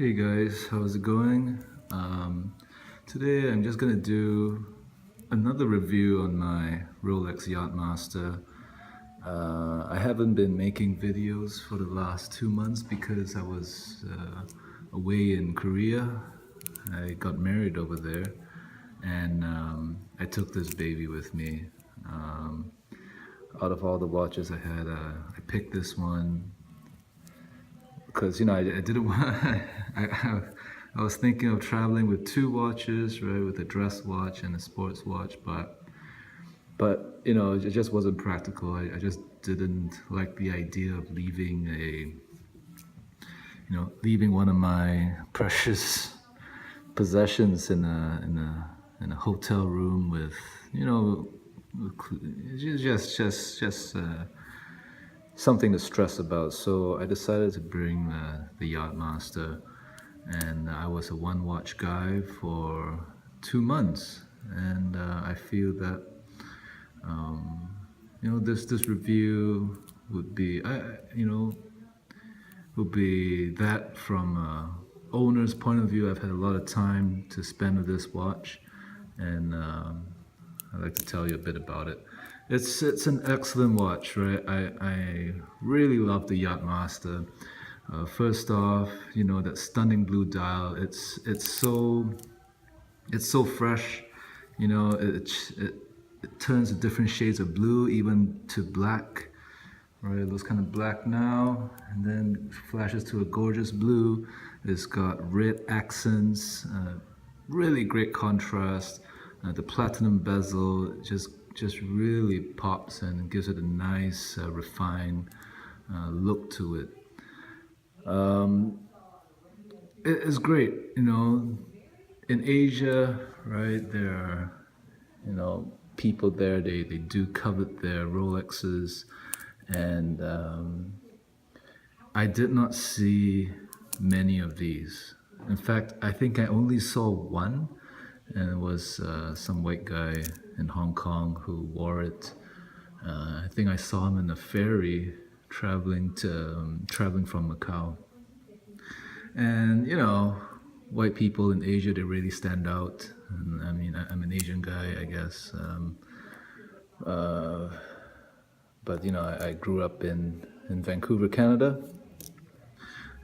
Hey guys, how's it going? Today I'm just gonna do another review on my Rolex Yacht Master. I haven't been making videos for the last 2 months because I was away in Korea. I got married over there, and I took this baby with me. Um, Out of all the watches I had, I picked this one because I didn't want. I was thinking of traveling with two watches, right, with a dress watch and a sports watch, but it just wasn't practical. I just didn't like the idea of leaving one of my precious possessions in a hotel room with you know just something to stress about. So I decided to bring the Yacht Master, and I was a one watch guy for 2 months, and I feel that this review would be that from owner's point of view. I've had a lot of time to spend with this watch, and I'd like to tell you a bit about it. It's an excellent watch, right? I really love the Yacht Master. First off, that stunning blue dial. It's so fresh. It turns to different shades of blue, even to black. Right, it looks kind of black now, and then flashes to a gorgeous blue. It's got red accents, really great contrast. The platinum bezel just really pops and gives it a nice, refined look to it. It's great, In Asia, right? There are, people there. They do covet their Rolexes, and I did not see many of these. In fact, I think I only saw one, and it was some white guy in Hong Kong who wore it. I think I saw him in a ferry traveling from Macau. And white people in Asia, they really stand out. And, I mean, I'm an Asian guy, I guess. But I grew up in Vancouver, Canada,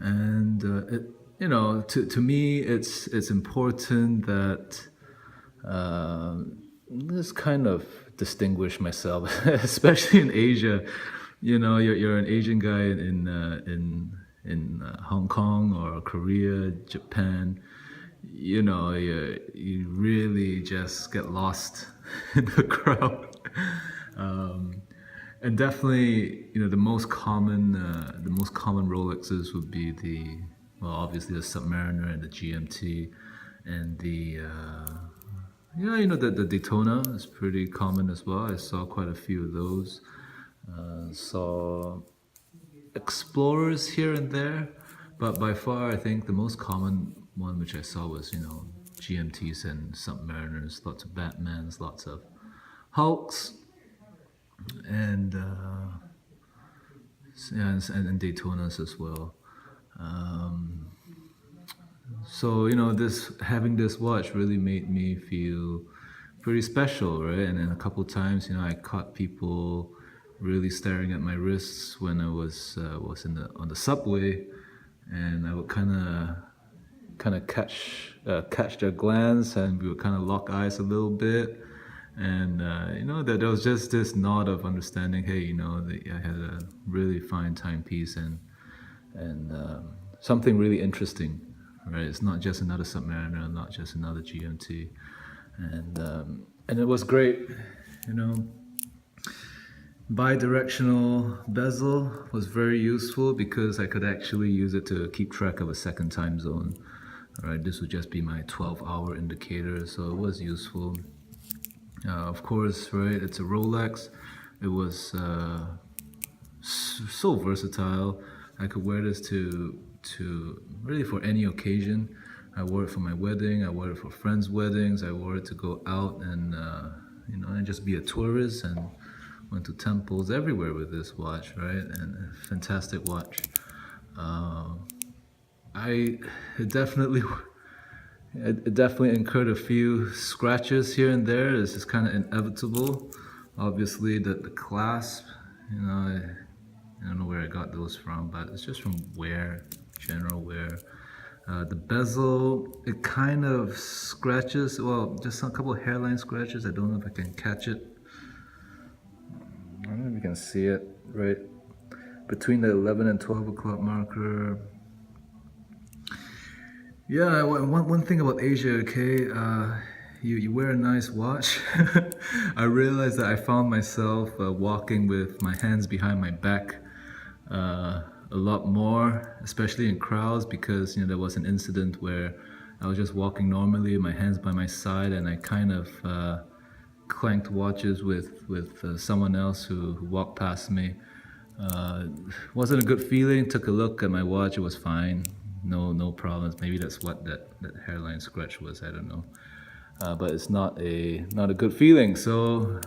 and to me, it's important that this kind of distinguish myself, especially in Asia. You're an Asian guy in Hong Kong or Korea, Japan. You really just get lost in the crowd. And definitely, the most common Rolexes would be obviously the Submariner and the GMT, and the Daytona is pretty common as well. I saw quite a few of those. Saw Explorers here and there, but by far, I think the most common one which I saw was GMTs and Submariners. Lots of Batmans, lots of Hulks, and and Daytonas as well. So having this watch really made me feel pretty special, right? And then a couple times, I caught people really staring at my wrists when I was on the subway, and I would kind of catch their glance, and we would kind of lock eyes a little bit. And that there was just this nod of understanding. Hey, that I had a really fine timepiece, and something really interesting, right? It's not just another Submariner, not just another GMT, and it was great. Bi-directional bezel was very useful because I could actually use it to keep track of a second time zone. All right, this would just be my 12-hour indicator, so it was useful. Of course, right, it's a Rolex. It was so versatile. I could wear this to really for any occasion. I wore it for my wedding. I wore it for friends' weddings. I wore it to go out and just be a tourist, and went to temples everywhere with this watch, right? And a fantastic watch. I it definitely it definitely incurred a few scratches here and there. This is kind of inevitable. Obviously, the clasp, I don't know where I got those from, but it's just from wear, general wear. The bezel, it kind of scratches, well, just a couple of hairline scratches. I don't know if I can catch it. I don't know if you can see it, right? Between the 11 and 12 o'clock marker. Yeah, one thing about Asia, okay, you wear a nice watch. I realized that I found myself walking with my hands behind my back a lot more, especially in crowds, because there was an incident where I was just walking normally, my hands by my side, and I kind of clanked watches with someone else who walked past me. Wasn't a good feeling. Took a look at my watch, it was fine. No problems. Maybe that's what that hairline scratch was. I don't know. But it's not a good feeling. So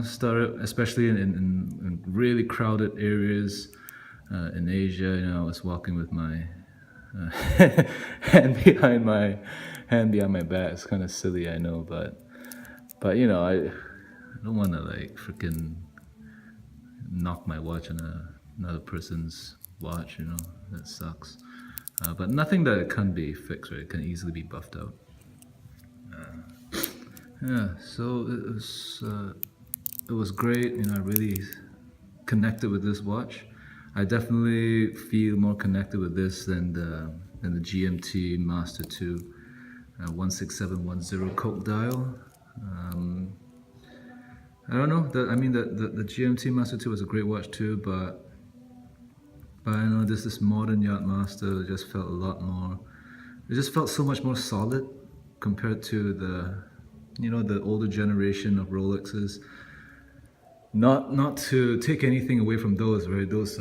started, especially in really crowded areas in Asia. I was walking with my hand behind my back. It's kind of silly, I know, but I don't want to like freaking knock my watch on another person's watch. That sucks. But nothing that can't be fixed, right? It can easily be buffed out. Yeah, so it was great. I really connected with this watch. I definitely feel more connected with this than the GMT Master 2 16710 Coke dial. I don't know. The GMT Master 2 was a great watch too, but I know this modern Yacht Master just felt a lot more. It just felt so much more solid compared to the older generation of Rolexes. Not to take anything away from those, right? Those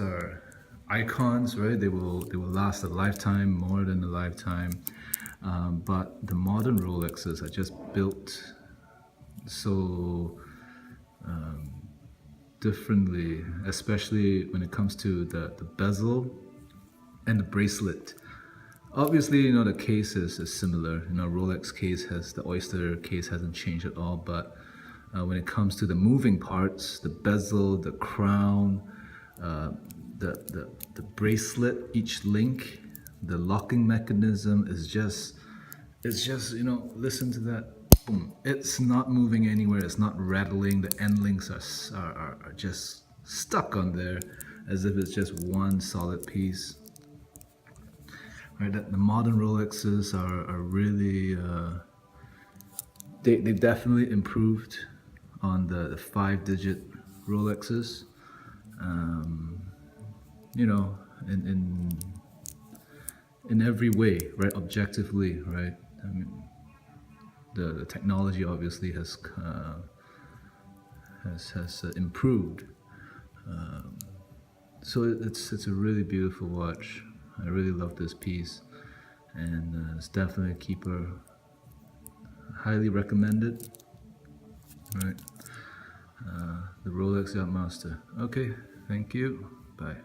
are icons, right? They will last a lifetime, more than a lifetime. But the modern Rolexes are just built so differently, especially when it comes to the bezel and the bracelet. Obviously, the case is similar. Rolex case the Oyster case hasn't changed at all, but when it comes to the moving parts, the bezel, the crown, the bracelet, each link, the locking mechanism is just, listen to that. Boom. It's not moving anywhere. It's not rattling. The end links are just stuck on there as if it's just one solid piece. Right, the modern Rolexes are really, they definitely improved on the 5-digit Rolexes. In every way, right? Objectively, right? The technology obviously has improved. So it's a really beautiful watch. I really love this piece, and it's definitely a keeper. Highly recommended. Right, the Rolex Yacht Master. Okay, thank you. Bye.